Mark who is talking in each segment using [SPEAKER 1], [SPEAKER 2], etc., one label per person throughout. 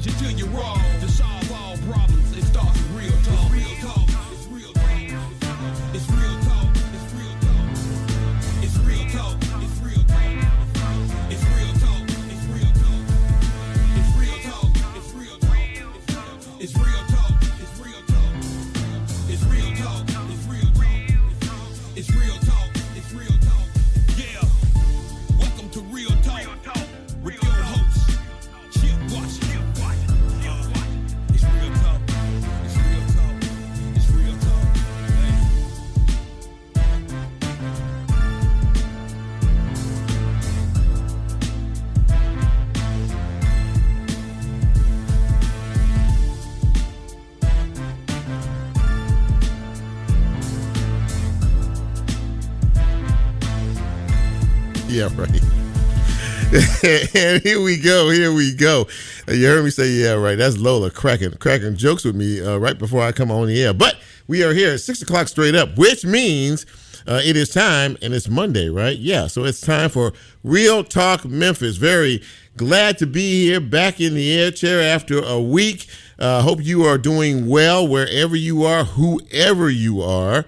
[SPEAKER 1] stranger to your role. To solve all problems, it starts with real talk. Real talk. It's real talk. It's real talk. It's real talk. It's real talk. It's real talk. It's real talk. It's real talk. It's real talk. It's real talk. It's real talk. It's real talk. It's real talk. It's real talk. It's real talk. It's real talk. Yeah. Welcome to Real Talk with your host, Chip Washington. It's real talk. It's real talk. It's real talk.
[SPEAKER 2] Yeah, right. And here we go. You heard me say, yeah, right. That's Lola cracking jokes with me right before I come on the air. But we are here at 6 o'clock straight up, which means it is time, and it's Monday, right? Yeah, so it's time for Real Talk Memphis. Very glad to be here, back in the air chair after a week. Hope you are doing well wherever you are, whoever you are.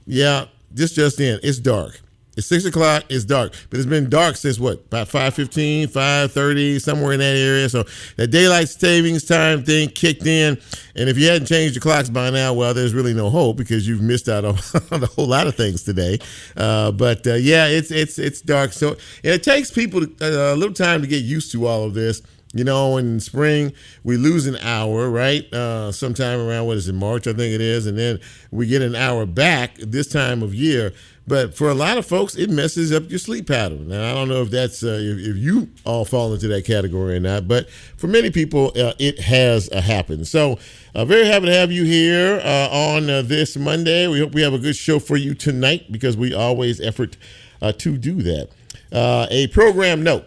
[SPEAKER 2] Yeah, this just in, it's dark. It's 6 o'clock, it's dark. But it's been dark since what? About 5:15, 5:30, somewhere in that area. So the daylight savings time thing kicked in. And if you hadn't changed your clocks by now, well, there's really no hope because you've missed out on a whole lot of things today. Yeah, it's dark. So and it takes people a little time to get used to all of this. You know, in spring, we lose an hour, right? Sometime around, what is it, March, I think it is. And then we get an hour back this time of year. But for a lot of folks, it messes up your sleep pattern. Now, I don't know if that's if you all fall into that category or not, but for many people, it has happened. So very happy to have you here on this Monday. We hope we have a good show for you tonight because we always effort to do that. A program note.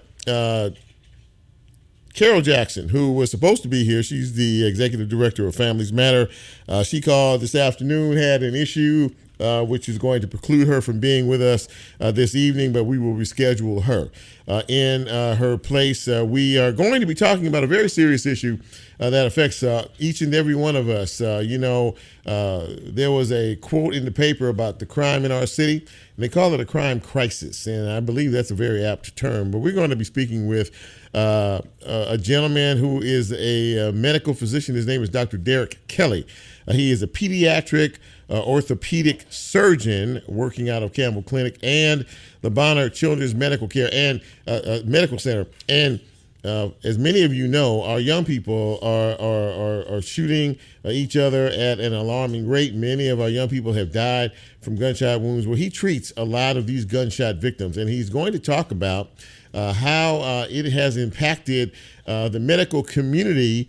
[SPEAKER 2] Carol Jackson, who was supposed to be here, she's the executive director of Families Matter. She called this afternoon, had an issue which is going to preclude her from being with us this evening, but we will reschedule her. In her place, we are going to be talking about a very serious issue that affects each and every one of us. There was a quote in the paper about the crime in our city, and they call it a crime crisis, and I believe that's a very apt term. But we're going to be speaking with a gentleman who is a medical physician. His name is Dr. Derek Kelly. He is a pediatric orthopedic surgeon working out of Campbell Clinic and the Bonner Children's Medical Care and Medical Center. And as many of you know, our young people are shooting each other at an alarming rate. Many of our young people have died from gunshot wounds. Well, he treats a lot of these gunshot victims, and he's going to talk about how it has impacted the medical community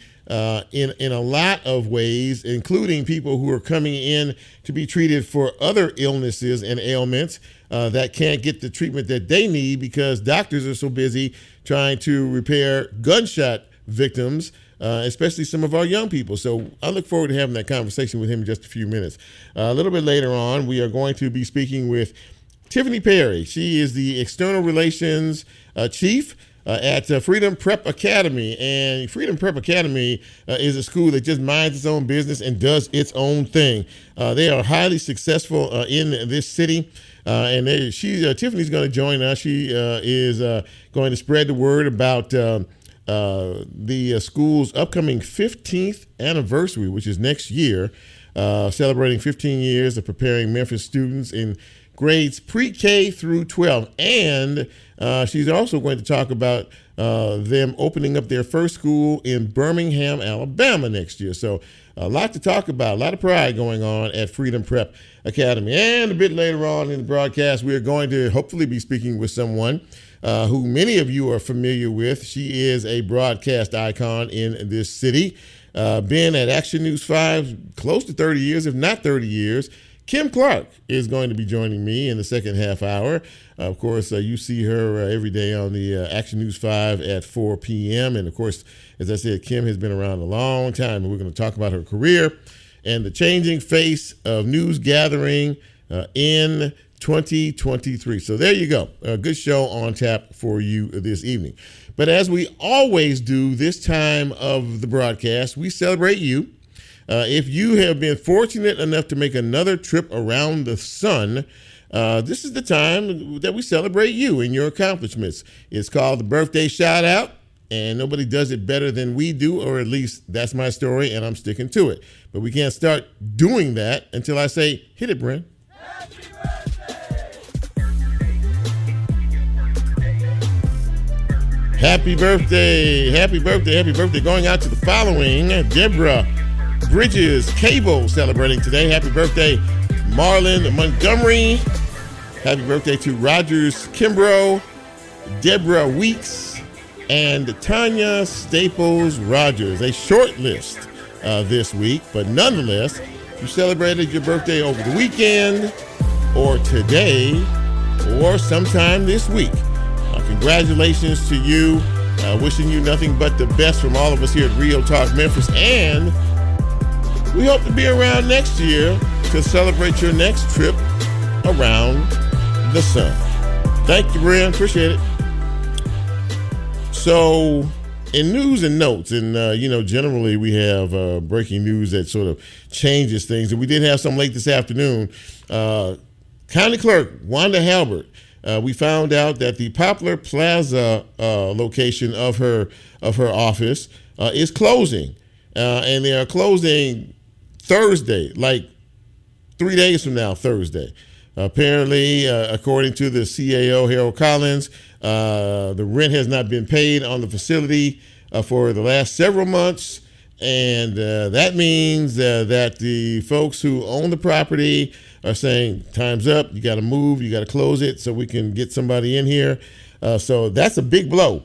[SPEAKER 2] in a lot of ways, including people who are coming in to be treated for other illnesses and ailments that can't get the treatment that they need because doctors are so busy trying to repair gunshot victims, especially some of our young people. So I look forward to having that conversation with him in just a few minutes. A little bit later on, we are going to be speaking with Tiffani Perry. She is the External Relations Chief at Freedom Prep Academy. And Freedom Prep Academy is a school that just minds its own business and does its own thing. They are highly successful in this city. And Tiffany's going to join us. She is going to spread the word about the school's upcoming 15th anniversary, which is next year, celebrating 15 years of preparing Memphis students in grades pre-K through 12. And she's also going to talk about them opening up their first school in Birmingham, Alabama next year. So a lot to talk about, a lot of pride going on at Freedom Prep Academy. And a bit later on in the broadcast, we are going to hopefully be speaking with someone who many of you are familiar with. She is a broadcast icon in this city. Been at Action News 5 close to 30 years, if not 30 years. Kim Clark is going to be joining me in the second half hour. Of course, you see her every day on the Action News 5 at 4 p.m. And, of course, as I said, Kim has been around a long time, and we're going to talk about her career and the changing face of news gathering in 2023. So there you go. A good show on tap for you this evening. But as we always do this time of the broadcast, we celebrate you. If you have been fortunate enough to make another trip around the sun, this is the time that we celebrate you and your accomplishments. It's called the birthday shout out, and nobody does it better than we do, or at least that's my story, and I'm sticking to it. But we can't start doing that until I say, hit it, Brent. Happy birthday, happy birthday, happy birthday. Going out to the following: Deborah Bridges Cable celebrating today. Happy birthday, Marlon Montgomery. Happy birthday to Rogers Kimbrough, Deborah Weeks, and Tanya Staples Rogers. A short list this week, but nonetheless, you celebrated your birthday over the weekend, or today, or sometime this week. Congratulations to you. Wishing you nothing but the best from all of us here at Real Talk Memphis, and we hope to be around next year to celebrate your next trip around the sun. Thank you, Brian. Appreciate it. So, in news and notes, and generally we have breaking news that sort of changes things, and we did have some late this afternoon. County Clerk Wanda Halbert, we found out that the Poplar Plaza location of her office is closing, and they are closing Thursday, like 3 days from now, Thursday. Apparently, according to the CAO, Harold Collins, the rent has not been paid on the facility for the last several months, and that means that the folks who own the property are saying, time's up, you got to move, you got to close it so we can get somebody in here. So that's a big blow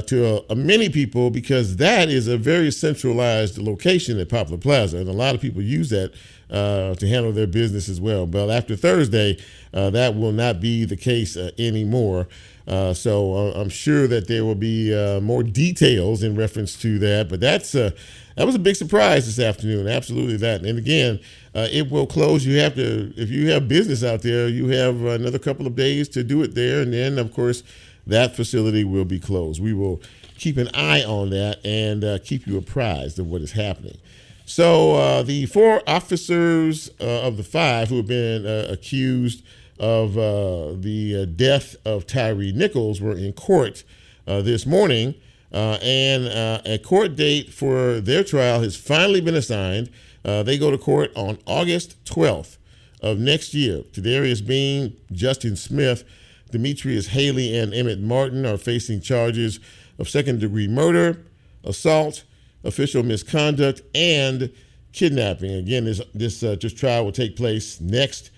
[SPEAKER 2] to many people, because that is a very centralized location at Poplar Plaza, and a lot of people use that to handle their business as well. But after Thursday, that will not be the case anymore. So I'm sure that there will be more details in reference to that. But that was a big surprise this afternoon. Absolutely that. And again, it will close. You have to, if you have business out there, you have another couple of days to do it there. And then, of course, that facility will be closed. We will keep an eye on that and keep you apprised of what is happening. So the 4 officers of the 5 who have been accused of the death of Tyree Nichols were in court this morning, and a court date for their trial has finally been assigned. They go to court on August 12th of next year. Tadarius Bean, Justin Smith, Demetrius Haley, and Emmett Martin are facing charges of second-degree murder, assault, official misconduct, and kidnapping. Again, this trial will take place next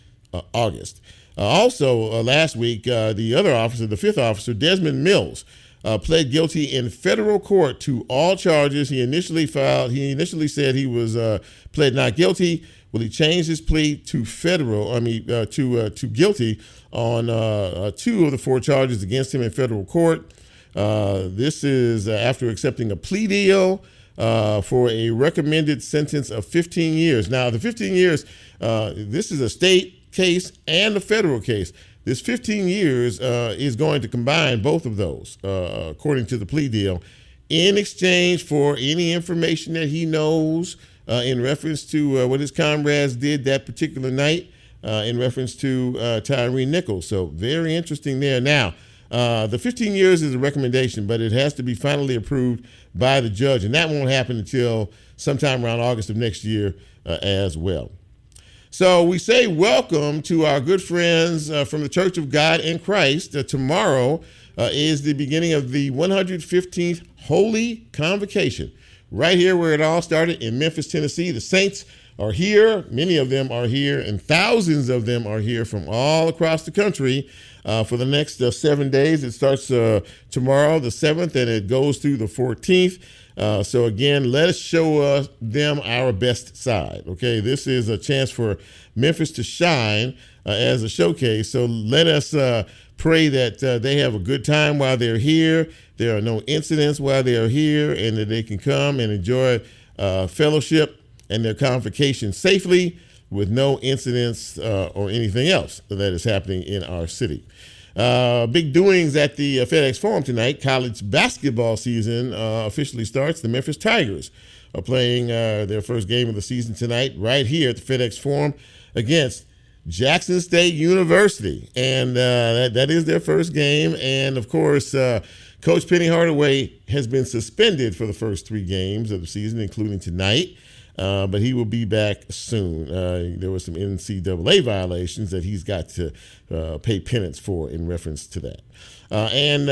[SPEAKER 2] August. Also, last week, the other officer, the 5th officer, Desmond Mills, pled guilty in federal court to all charges he initially filed. He initially said he was pled not guilty. Well, he changed his plea to to guilty on 2 of the 4 charges against him in federal court. This is after accepting a plea deal for a recommended sentence of 15 years. Now, the 15 years, this is a state case and a federal case. This 15 years is going to combine both of those, according to the plea deal, in exchange for any information that he knows in reference to what his comrades did that particular night, in reference to Tyree Nichols. So very interesting there. Now, the 15 years is a recommendation, but it has to be finally approved by the judge, and that won't happen until sometime around August of next year as well. So we say welcome to our good friends from the Church of God in Christ. Tomorrow is the beginning of the 115th Holy Convocation, right here where it all started in Memphis, Tennessee. The saints are here. Many of them are here, and thousands of them are here from all across the country for the next 7 days. It starts tomorrow, the 7th, and it goes through the 14th. So again, let us show them our best side. Okay, this is a chance for Memphis to shine as a showcase. So let us pray that they have a good time while they're here. There are no incidents while they are here, and that they can come and enjoy fellowship and their convocation safely. with no incidents or anything else that is happening in our city. Big doings at the FedEx Forum tonight. College basketball season officially starts. The Memphis Tigers are playing their first game of the season tonight right here at the FedEx Forum against Jackson State University. And that is their first game. And, of course, Coach Penny Hardaway has been suspended for the first 3 games of the season, including tonight. But he will be back soon. There were some NCAA violations that he's got to pay penance for in reference to that. And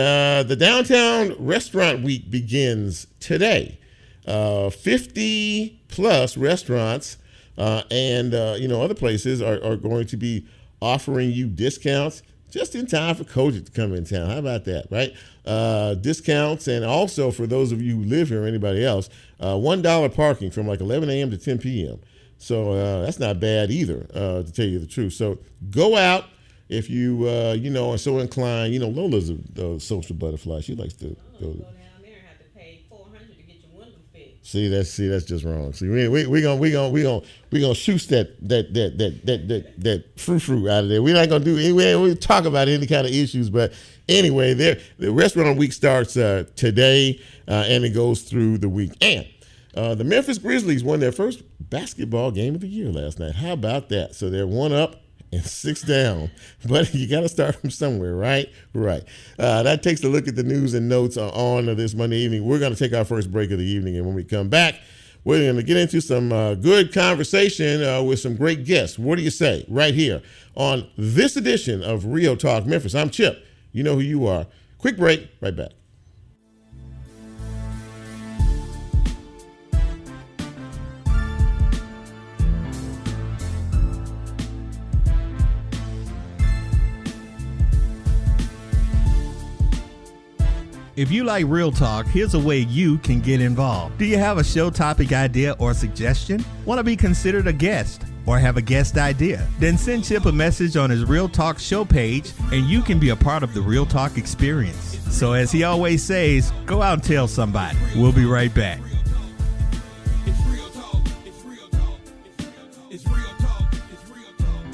[SPEAKER 2] the Downtown Restaurant Week begins today. 50-plus restaurants and other places are going to be offering you discounts just in time for COVID to come in town. How about that, right? Discounts, and also for those of you who live here or anybody else, $1 parking from like 11 a.m. to 10 p.m. So that's not bad either, to tell you the truth. So go out if you, are so inclined. Lola's a social butterfly. She likes to go
[SPEAKER 3] down there and have to pay $400 to get your window fixed.
[SPEAKER 2] See, that's just wrong. See, we gonna shoot that frou out of there. We're not gonna do anyway. We talk about any kind of issues, but anyway, the restaurant week starts today and it goes through the week. And the Memphis Grizzlies won their first basketball game of the year last night. How about that? So they're 1 up and 6 down, but you got to start from somewhere, right? Right. That takes a look at the news and notes on this Monday evening. We're going to take our first break of the evening, and when we come back, we're going to get into some good conversation with some great guests. What do you say? Right here on this edition of Real Talk Memphis. I'm Chip. You know who you are. Quick break, right back.
[SPEAKER 4] If you like Real Talk, here's a way you can get involved. Do you have a show topic idea or suggestion? Want to be considered a guest or have a guest idea? Then send Chip a message on his Real Talk show page and you can be a part of the Real Talk experience. So as he always says, go out and tell somebody. We'll be right back.
[SPEAKER 1] It's real talk. It's real talk. It's real talk. It's real talk.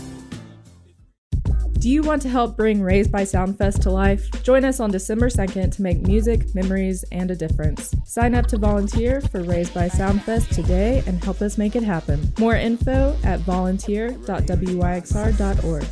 [SPEAKER 5] Do you want to help bring Raised by Soundfest to life? Join us on December 2nd to make music, memories, and a difference. Sign up to volunteer for Raised by Soundfest today and help us make it happen. More info at volunteer.wyxr.org.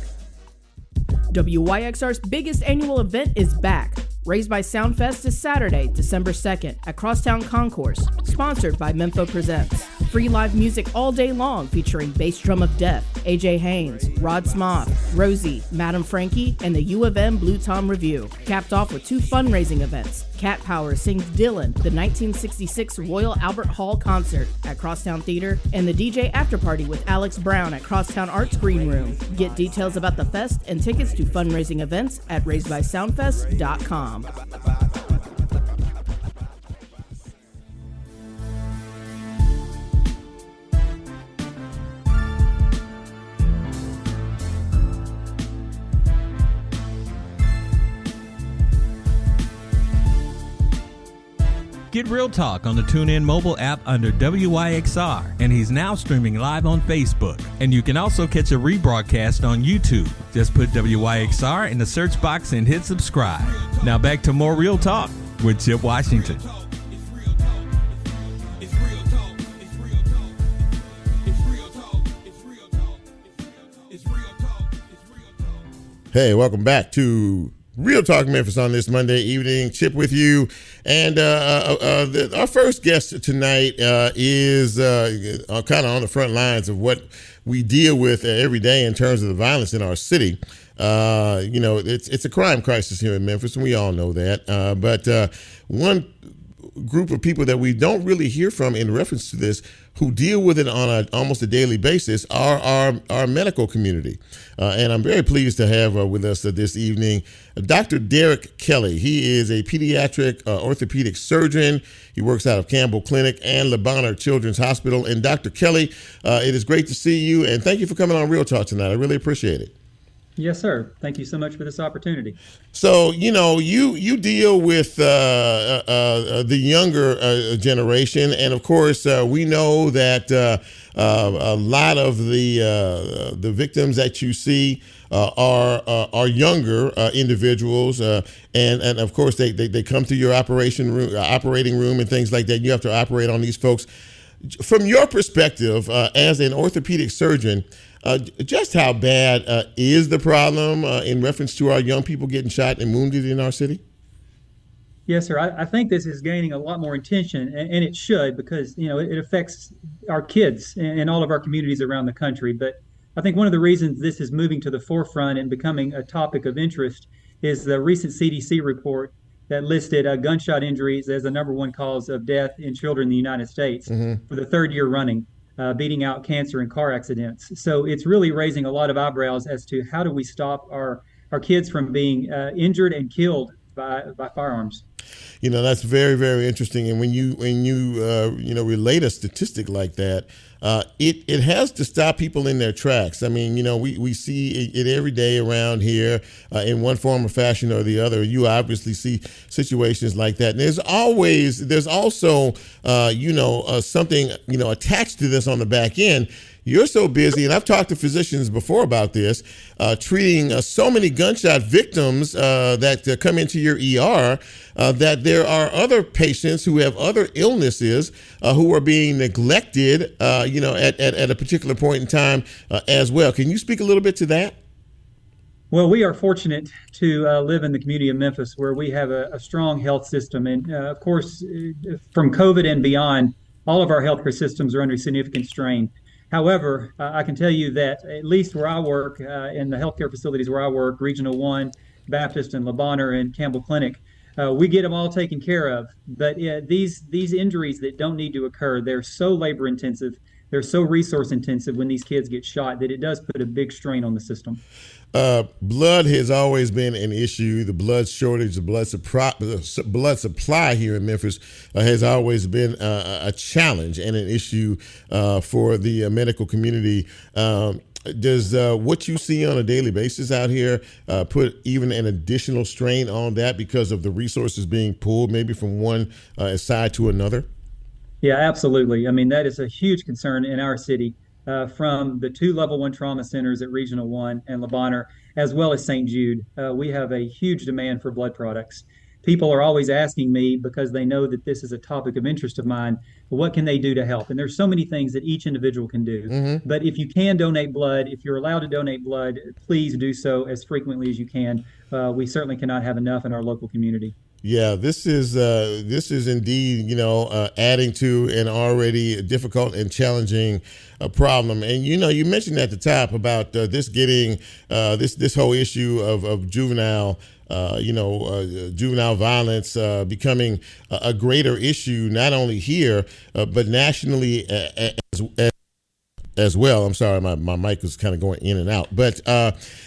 [SPEAKER 6] WYXR's biggest annual event is back. Raised by Soundfest is Saturday, December 2nd at Crosstown Concourse, sponsored by Mempho Presents. Free live music all day long featuring Bass Drum of Death, AJ Haynes, Rod Smoth, Rosie, Madam Frankie, and the U of M Blue Tom Review. Capped off with 2 fundraising events. Cat Power sings Dylan, the 1966 Royal Albert Hall concert at Crosstown Theater, and the DJ After Party with Alex Brown at Crosstown Arts Green Room. Get details about the fest and tickets to fundraising events at raisedbysoundfest.com.
[SPEAKER 4] Get Real Talk on the TuneIn mobile app under WYXR, and he's now streaming live on Facebook. And you can also catch a rebroadcast on YouTube. Just put WYXR in the search box and hit subscribe. Now back to more Real Talk with Chip Washington.
[SPEAKER 1] It's real talk. It's real talk. It's real talk. It's real talk. It's real talk. It's real talk. It's real talk.
[SPEAKER 2] Hey, welcome back to Real Talk Memphis on this Monday evening. Chip with you. And our first guest tonight is kind of on the front lines of what we deal with every day in terms of the violence in our city. It's a crime crisis here in Memphis, and we all know that. But one group of people that we don't really hear from in reference to this, who deal with it on almost a daily basis, are our medical community. And I'm very pleased to have with us this evening Dr. Derek Kelly. He is a pediatric orthopedic surgeon. He works out of Campbell Clinic and Le Bonheur Children's Hospital. And Dr. Kelly, it is great to see you, and thank you for coming on Real Talk tonight. I really appreciate it.
[SPEAKER 7] Yes, sir. Thank you so much for this opportunity.
[SPEAKER 2] So you deal with the younger generation, and of course we know that a lot of the victims that you see are younger individuals, and of course they come to your operating room and things like that. You have to operate on these folks. From your perspective as an orthopedic surgeon, just how bad is the problem in reference to our young people getting shot and wounded in our city?
[SPEAKER 7] Yes, sir. I think this is gaining a lot more attention, and it should because it affects our kids and all of our communities around the country. But I think one of the reasons this is moving to the forefront and becoming a topic of interest is the recent CDC report that listed gunshot injuries as the number one cause of death in children in the United States for the third year running, beating out cancer and car accidents. So it's really raising a lot of eyebrows as to how do we stop our kids from being injured and killed by firearms.
[SPEAKER 2] That's very, very interesting. And when you relate a statistic like that, it has to stop people in their tracks. I mean, we see it every day around here in one form or fashion or the other. You obviously see situations like that. And there's also something attached to this on the back end. You're so busy, and I've talked to physicians before about this, treating so many gunshot victims that come into your ER that there are other patients who have other illnesses who are being neglected, at a particular point in time as well. Can you speak a little bit to that?
[SPEAKER 7] Well, we are fortunate to live in the community of Memphis where we have a strong health system. And of course, from COVID and beyond, all of our healthcare systems are under significant strain. However, I can tell you that at least where I work, in the healthcare facilities where I work, Regional 1, Baptist, and Le Bonheur, and Campbell Clinic, we get them all taken care of. But these injuries that don't need to occur, they're so labor intensive, they're so resource intensive when these kids get shot that it does put a big strain on the system.
[SPEAKER 2] Blood has always been an issue. The blood shortage, the blood supply here in Memphis has always been a challenge and an issue for the medical community. Does what you see on a daily basis out here put even an additional strain on that because of the resources being pulled maybe from one side to another?
[SPEAKER 7] Yeah, absolutely. I mean, that is a huge concern in our city. From the two level one trauma centers at Regional 1 and Le Bonheur, as well as St. Jude. We have a huge demand for blood products. People are always asking me because they know that this is a topic of interest of mine. What can they do to help? And there's so many things that each individual can do. Mm-hmm. But if you can donate blood, if you're allowed to donate blood, please do so as frequently as you can. We certainly cannot have enough in our local community.
[SPEAKER 2] Yeah, this is indeed, adding to an already difficult and challenging problem. And you mentioned at the top about this getting this whole issue of juvenile violence becoming a greater issue, not only here but nationally as well. I'm sorry, my mic was kind of going in and out. But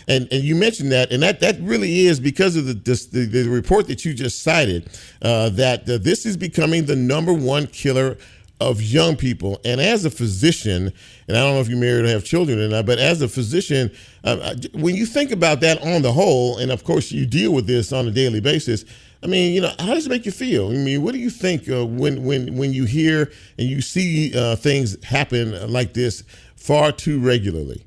[SPEAKER 2] and you mentioned that, and that really is because of the report that you just cited, that this is becoming the number one killer of young people. And as a physician, and I don't know if you're married or have children or not, but as a physician, when you think about that on the whole, and of course you deal with this on a daily basis, I mean, how does it make you feel? I mean, what do you think when you hear and you see things happen like this far too regularly?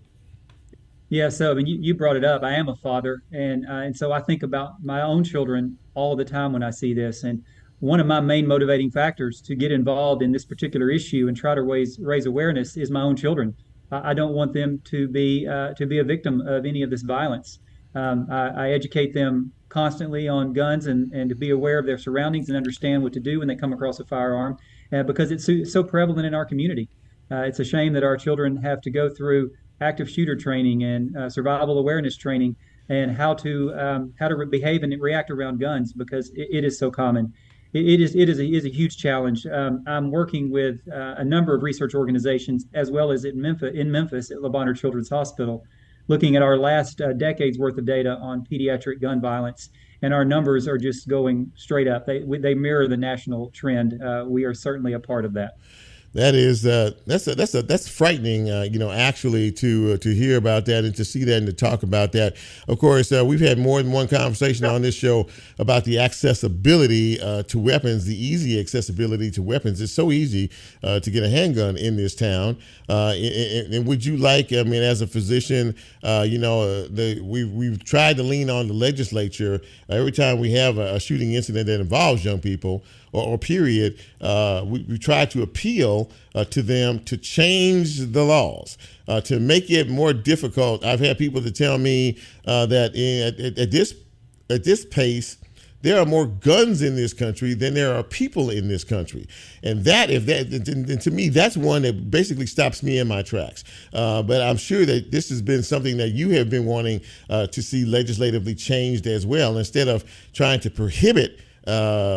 [SPEAKER 7] Yeah, so I mean, you brought it up. I am a father, and so I think about my own children all the time when I see this. And one of my main motivating factors to get involved in this particular issue and try to raise awareness is my own children. I don't want them to be a victim of any of this violence. I educate them constantly on guns and to be aware of their surroundings and understand what to do when they come across a firearm, because it's so prevalent in our community. It's a shame that our children have to go through active shooter training and survival awareness training and how to behave and react around guns because it is so common. It is a huge challenge. I'm working with a number of research organizations as well as in Memphis at Le Bonheur Children's Hospital, looking at our last decade's worth of data on pediatric gun violence, and our numbers are just going straight up. They mirror the national trend. We are certainly a part of that.
[SPEAKER 2] That's frightening, actually to hear about that and to see that and to talk about that. Of course, we've had more than one conversation on this show about the accessibility to weapons, the easy accessibility to weapons. It's so easy to get a handgun in this town. And would you like, as a physician, we've tried to lean on the legislature every time we have a shooting incident that involves young people or period. We try to appeal to them to change the laws, to make it more difficult. I've had people to tell me that at this pace, there are more guns in this country than there are people in this country. And to me, that's one that basically stops me in my tracks. But I'm sure that this has been something that you have been wanting to see legislatively changed as well, instead of trying to prohibit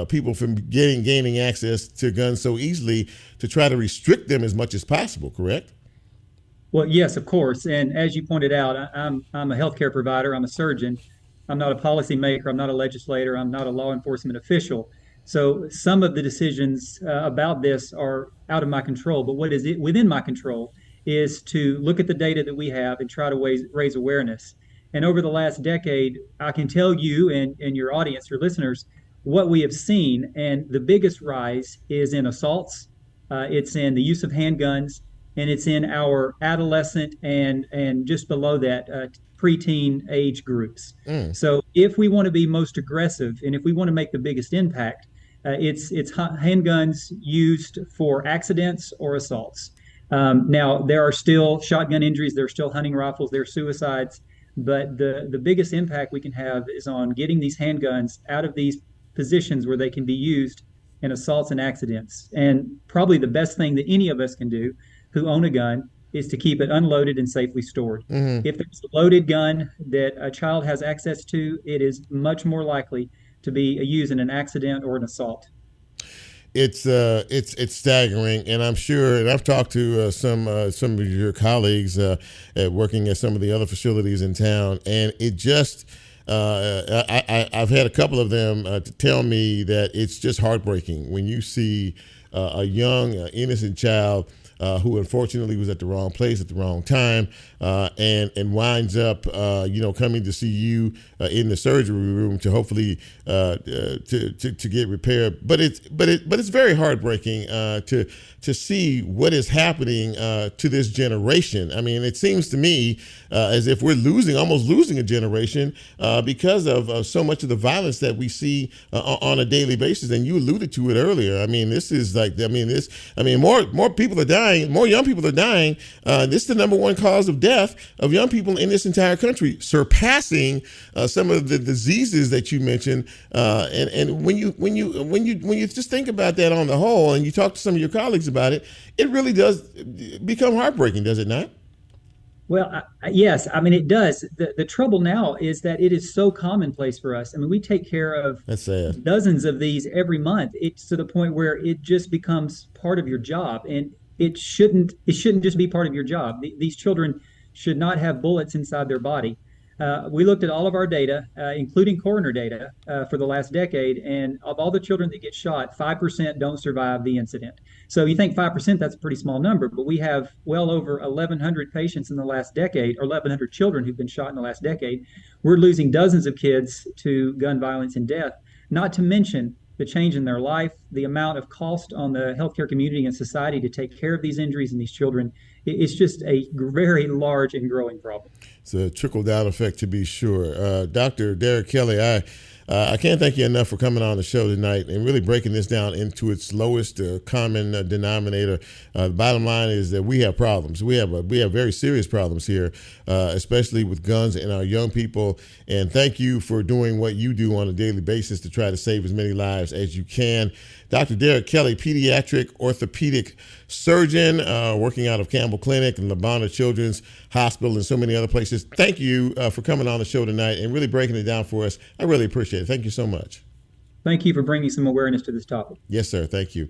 [SPEAKER 2] people from gaining access to guns so easily, to try to restrict them as much as possible, correct?
[SPEAKER 7] Well, yes, of course. And as you pointed out, I'm a healthcare provider. I'm a surgeon. I'm not a policymaker. I'm not a legislator. I'm not a law enforcement official. So some of the decisions about this are out of my control. But what is within my control is to look at the data that we have and try to raise awareness. And over the last decade, I can tell you and your audience, your listeners, what we have seen. And the biggest rise is in assaults. It's in the use of handguns, and it's in our adolescent and just below that preteen age groups. So if we want to be most aggressive and if we want to make the biggest impact, it's handguns used for accidents or assaults. Now, there are still shotgun injuries, there are still hunting rifles, there are suicides, but the biggest impact we can have is on getting these handguns out of these positions where they can be used in assaults and accidents. And probably the best thing that any of us can do who own a gun is to keep it unloaded and safely stored. If there's a loaded gun that a child has access to, it is much more likely to be used in an accident or an assault.
[SPEAKER 2] It's staggering, and I'm sure, and I've talked to some of your colleagues working at some of the other facilities in town, and it just I've had a couple of them to tell me that it's just heartbreaking when you see a young, innocent child who unfortunately was at the wrong place at the wrong time, and winds up, coming to see you in the surgery room to hopefully to get repaired. But it's very heartbreaking to see what is happening to this generation. I mean, it seems to me as if we're almost losing a generation because of so much of the violence that we see on a daily basis. And you alluded to it earlier. I mean, this is more people are dying. More young people are dying. This is the number one cause of death of young people in this entire country, surpassing some of the diseases that you mentioned. And when you just think about that on the whole, and you talk to some of your colleagues about it, it really does become heartbreaking, does it not?
[SPEAKER 7] Well, yes. I mean, it does. The trouble now is that it is so commonplace for us. I mean, we take care of dozens of these every month. It's to the point where it just becomes part of your job, and it shouldn't just be part of your job. These children should not have bullets inside their body. We looked at all of our data, including coroner data, for the last decade, and of all the children that get shot, 5% don't survive the incident. So you think 5%, that's a pretty small number, but we have well over 1,100 patients in the last decade, or 1,100 children who've been shot in the last decade. We're losing dozens of kids to gun violence and death, not to mention the change in their life, the amount of cost on the healthcare community and society to take care of these injuries and these children. It's just a very large and growing problem.
[SPEAKER 2] It's a trickle-down effect, to be sure. Dr. Derek Kelly, I can't thank you enough for coming on the show tonight and really breaking this down into its lowest common denominator. The bottom line is that we have problems. We have very serious problems here, especially with guns and our young people. And thank you for doing what you do on a daily basis to try to save as many lives as you can. Dr. Derek Kelly, pediatric orthopedic surgeon, working out of Campbell Clinic and Labana Children's Hospital and so many other places. Thank you for coming on the show tonight and really breaking it down for us. I really appreciate it. Thank you so much.
[SPEAKER 7] Thank you for bringing some awareness to this topic.
[SPEAKER 2] Yes, sir. Thank you.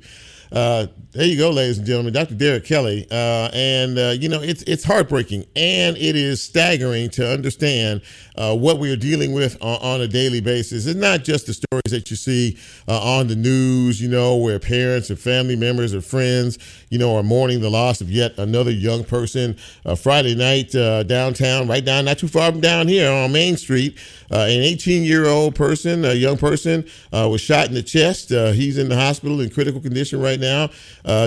[SPEAKER 2] There you go, ladies and gentlemen, Dr. Derek Kelly. It's heartbreaking and it is staggering to understand what we are dealing with on a daily basis. It's not just the stories that you see on the news, where parents or family members or friends, are mourning the loss of yet another young person. Friday night downtown, right down, not too far from down here on Main Street, an 18-year-old person, a young person, was shot in the chest. He's in the hospital in critical condition right now.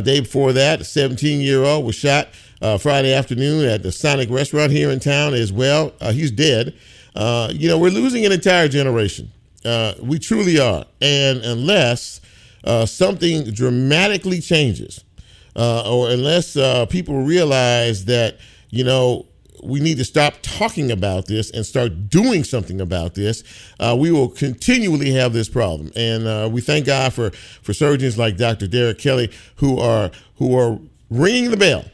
[SPEAKER 2] Day before that, a 17-year-old was shot Friday afternoon at the Sonic restaurant here in town as well. He's dead. We're losing an entire generation. We truly are. And unless something dramatically changes, or unless people realize that, we need to stop talking about this and start doing something about this, we will continually have this problem. And we thank God for surgeons like Dr. Derek Kelly who are ringing the bell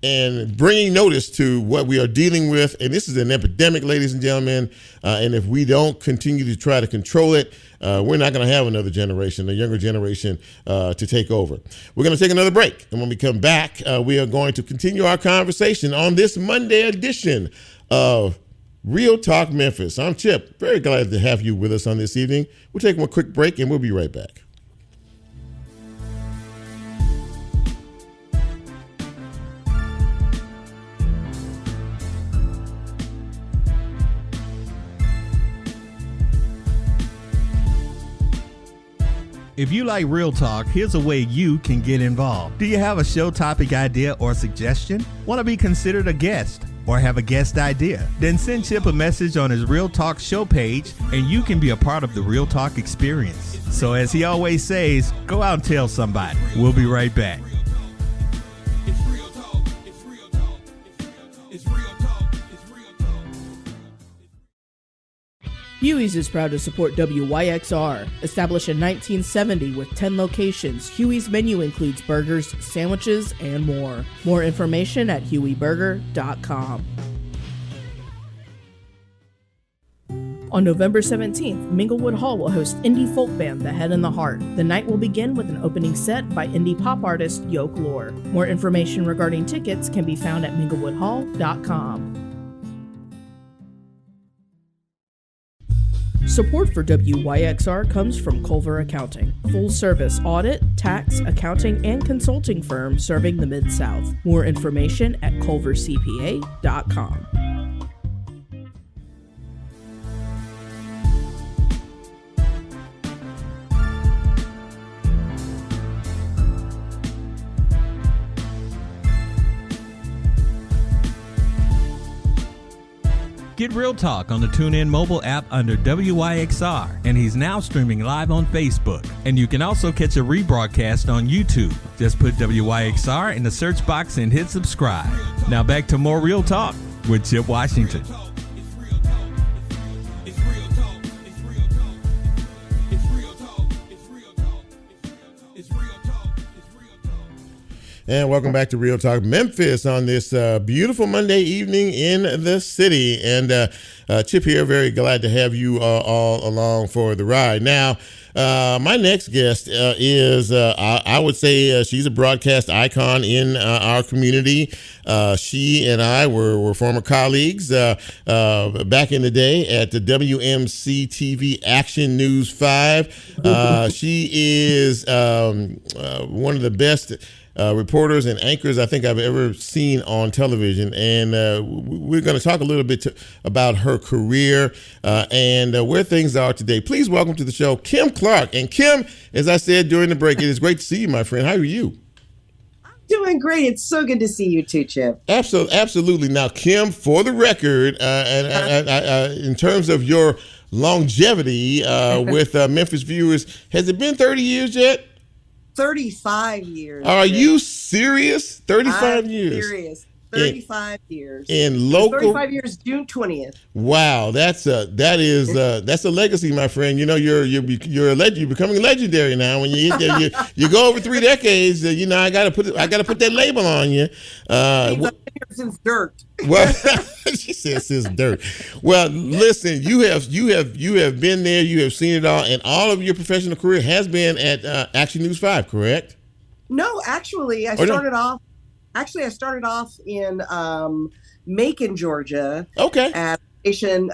[SPEAKER 2] and bringing notice to what we are dealing with. And this is an epidemic, ladies and gentlemen. And if we don't continue to try to control it, we're not going to have another generation, a younger generation, to take over. We're going to take another break. And when we come back, we are going to continue our conversation on this Monday edition of Real Talk Memphis. I'm Chip. Very glad to have you with us on this evening. We'll take one quick break and we'll be right back.
[SPEAKER 4] If you like Real Talk, here's a way you can get involved. Do you have a show topic idea or suggestion? Want to be considered a guest or have a guest idea? Then send Chip a message on his Real Talk show page and you can be a part of the Real Talk experience. So as he always says, go out and tell somebody. We'll be right back.
[SPEAKER 1] It's real talk. It's real talk. It's real talk. It's real talk.
[SPEAKER 6] Huey's is proud to support WYXR. Established in 1970 with 10 locations, Huey's menu includes burgers, sandwiches, and more. More information at hueyburger.com. On November 17th, Minglewood Hall will host indie folk band The Head and the Heart. The night will begin with an opening set by indie pop artist Yoke Lore. More information regarding tickets can be found at minglewoodhall.com. Support for WYXR comes from Culver Accounting, full-service audit, tax, accounting, and consulting firm serving the Mid-South. More information at culvercpa.com.
[SPEAKER 4] Get Real Talk on the TuneIn mobile app under WYXR, and he's now streaming live on Facebook. And you can also catch a rebroadcast on YouTube. Just put WYXR in the search box and hit subscribe. Now back to more Real Talk with Chip Washington.
[SPEAKER 1] It's real talk. It's real talk. It's real talk. It's real talk. It's real talk. It's real talk. It's real talk.
[SPEAKER 2] And welcome back to Real Talk Memphis on this beautiful Monday evening in the city. And Chip here, very glad to have you all along for the ride. Now, my next guest is, I would say, she's a broadcast icon in our community. She and I were former colleagues back in the day at the WMC TV Action News 5. She is one of the best reporters and anchors I think I've ever seen on television. And we're going to talk a little bit about her career and where things are today. Please welcome to the show, Kim Clark. And Kim, as I said during the break, it is great to see you, my friend. How are you?
[SPEAKER 8] Doing great. It's so good to see you too, Chip.
[SPEAKER 2] Absolutely. Now, Kim, for the record, in terms of your longevity with Memphis viewers, has it been 30 years yet?
[SPEAKER 8] 35 years.
[SPEAKER 2] Are you serious? 35 years.
[SPEAKER 8] Serious. 35 years.
[SPEAKER 2] In local
[SPEAKER 8] 35 years, June 20th.
[SPEAKER 2] Wow, that's a legacy, my friend. You know, you're becoming legendary now. When you get there, you go over 3 decades. You know, I gotta put that label on you.
[SPEAKER 8] I've been here since dirt.
[SPEAKER 2] Well, she says since dirt. Well, listen, you have been there. You have seen it all, and all of your professional career has been at Action News 5, correct?
[SPEAKER 8] No, actually, I started off in Macon, Georgia.
[SPEAKER 2] Okay.
[SPEAKER 8] At station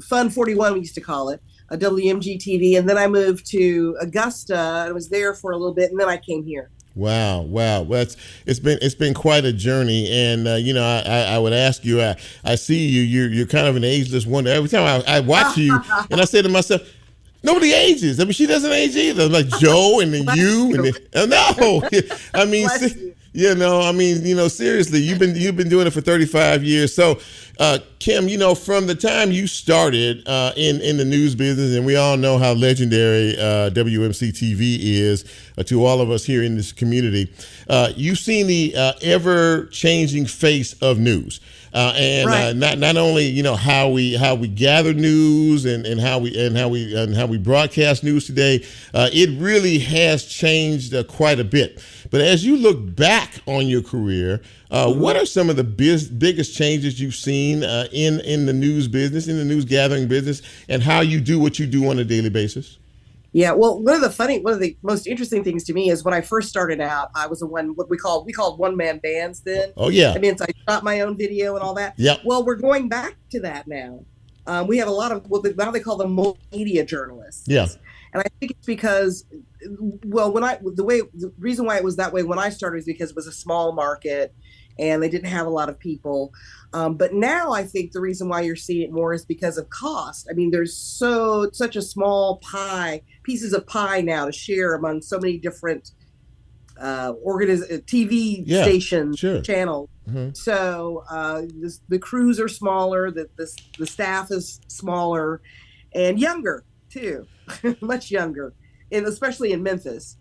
[SPEAKER 8] Fun 41, we used to call it, a WMG TV, and then I moved to Augusta. I was there for a little bit, and then I came here.
[SPEAKER 2] Wow. Well, it's been quite a journey, and you know, I would ask you. I see you're kind of an ageless wonder. Every time I watch you, and I say to myself, nobody ages. I mean, she doesn't age either. Like Joe, and then you, and then no. I mean, you know, seriously, you've been doing it for 35 years. So, Kim, you know, from the time you started in the news business, and we all know how legendary WMC TV is to all of us here in this community, you've seen the ever-changing face of news. And
[SPEAKER 8] right.
[SPEAKER 2] Not only, you know, how we gather news and how we broadcast news today, it really has changed quite a bit. But as you look back on your career, what are some of the biggest changes you've seen in the news business, in the news gathering business, and how you do what you do on a daily basis?
[SPEAKER 8] Yeah, well, one of the most interesting things to me is when I first started out, I was what we called one-man bands then.
[SPEAKER 2] Oh yeah.
[SPEAKER 8] I mean, I shot my own video and all that.
[SPEAKER 2] Yeah.
[SPEAKER 8] Well, we're going back to that now. We have a lot of now they call them multimedia journalists.
[SPEAKER 2] Yeah.
[SPEAKER 8] And I think it's because, well, the reason why it was that way when I started is because it was a small market and they didn't have a lot of people. But now I think the reason why you're seeing it more is because of cost. I mean, there's such a small pieces of pie now to share among so many different TV stations,
[SPEAKER 2] sure.
[SPEAKER 8] channels. Mm-hmm. So the crews are smaller, the staff is smaller and younger too, much younger, and especially in Memphis.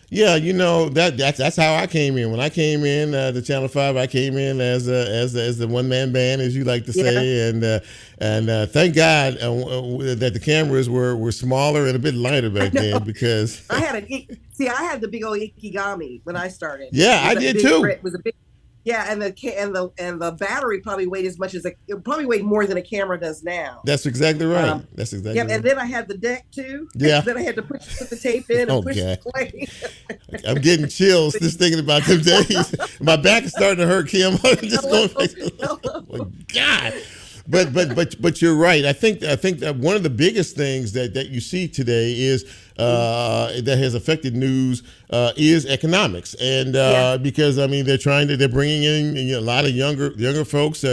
[SPEAKER 2] Yeah, you know, that's how I came in. When I came in to Channel 5, I came in as the one-man band, as you like to say, and thank God that the cameras were smaller and a bit lighter back then, because
[SPEAKER 8] I had the big old Ikigami when I started.
[SPEAKER 2] Yeah, I did too.
[SPEAKER 8] It was a big. Yeah, and the battery probably weighed as much as it probably weighed more than a camera does now.
[SPEAKER 2] That's exactly right.
[SPEAKER 8] Yeah, and then I had the deck too.
[SPEAKER 2] Yeah.
[SPEAKER 8] Then I had to put the tape in and push the play.
[SPEAKER 2] I'm getting chills just thinking about them days. My back is starting to hurt, Kim. Just going oh my God. But you're right. I think that one of the biggest things that you see today is that has affected news is economics, and because I mean they're bringing in a lot of younger folks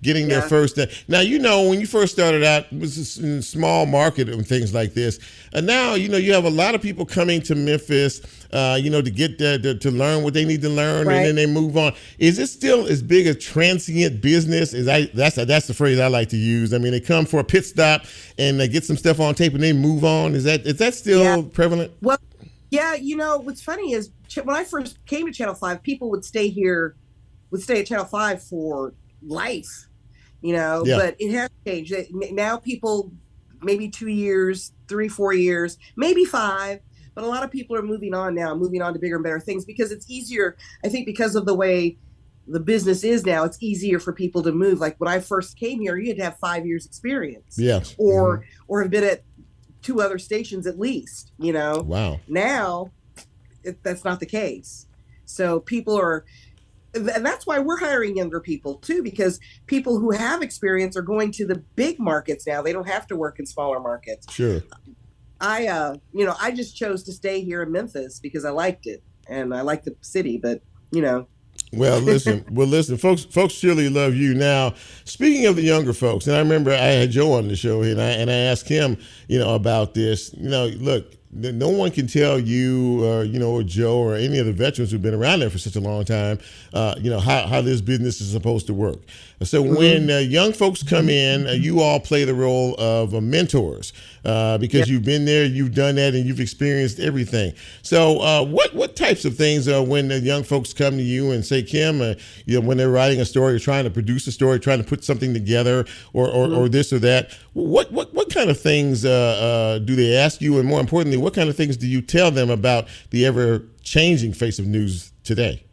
[SPEAKER 2] getting their first. Now, you know, when you first started out, it was in a small market and things like this, and now you know you have a lot of people coming to Memphis, to get to learn what they need to learn, right. And then they move on. Is it still as big a transient business? That's the phrase I like to use. I mean, they come for a pit stop and they get some stuff on tape and they move on. Is that still prevalent?
[SPEAKER 8] Well, yeah. You know, what's funny is when I first came to Channel 5, people would stay at Channel 5 for life. You know, but it has changed. Now people maybe 2 years, 3-4 years, maybe 5. But a lot of people are moving on to bigger and better things because it's easier. I think because of the way the business is now, it's easier for people to move. Like when I first came here, you had to have 5 years experience.
[SPEAKER 2] Yes.
[SPEAKER 8] Or have been at 2 other stations at least, you know.
[SPEAKER 2] Wow.
[SPEAKER 8] Now, that's not the case. So people are, and that's why we're hiring younger people too, because people who have experience are going to the big markets now. They don't have to work in smaller markets.
[SPEAKER 2] Sure.
[SPEAKER 8] I just chose to stay here in Memphis because I liked it and I like the city, but you know.
[SPEAKER 2] Well, listen, folks surely love you. Now, speaking of the younger folks, and I remember I had Joe on the show and I asked him, you know, about this. You know, look, no one can tell you, or Joe or any of the veterans who've been around there for such a long time, how this business is supposed to work. So when young folks come in, you all play the role of mentors because you've been there, you've done that, and you've experienced everything. So what types of things when the young folks come to you and say, Kim, when they're writing a story or trying to produce a story, trying to put something together or this or that, what kind of things do they ask you? And more importantly, what kind of things do you tell them about the ever-changing face of news today?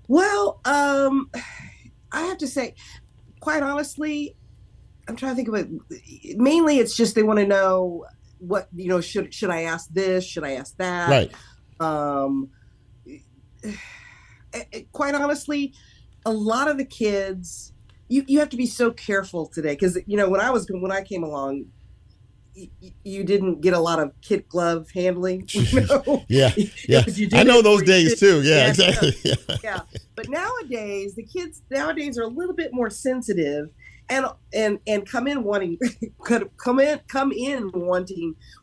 [SPEAKER 8] Well, I have to say, quite honestly, I'm trying to think of it. Mainly, it's just they want to know what, should I ask this? Should I ask that?
[SPEAKER 2] Right.
[SPEAKER 8] Quite honestly, a lot of the kids, you have to be so careful today because, when I came along, you didn't get a lot of kid glove handling.
[SPEAKER 2] Yeah. I know those days too. Yeah, exactly.
[SPEAKER 8] Yeah. But nowadays, the kids are a little bit more sensitive and come in wanting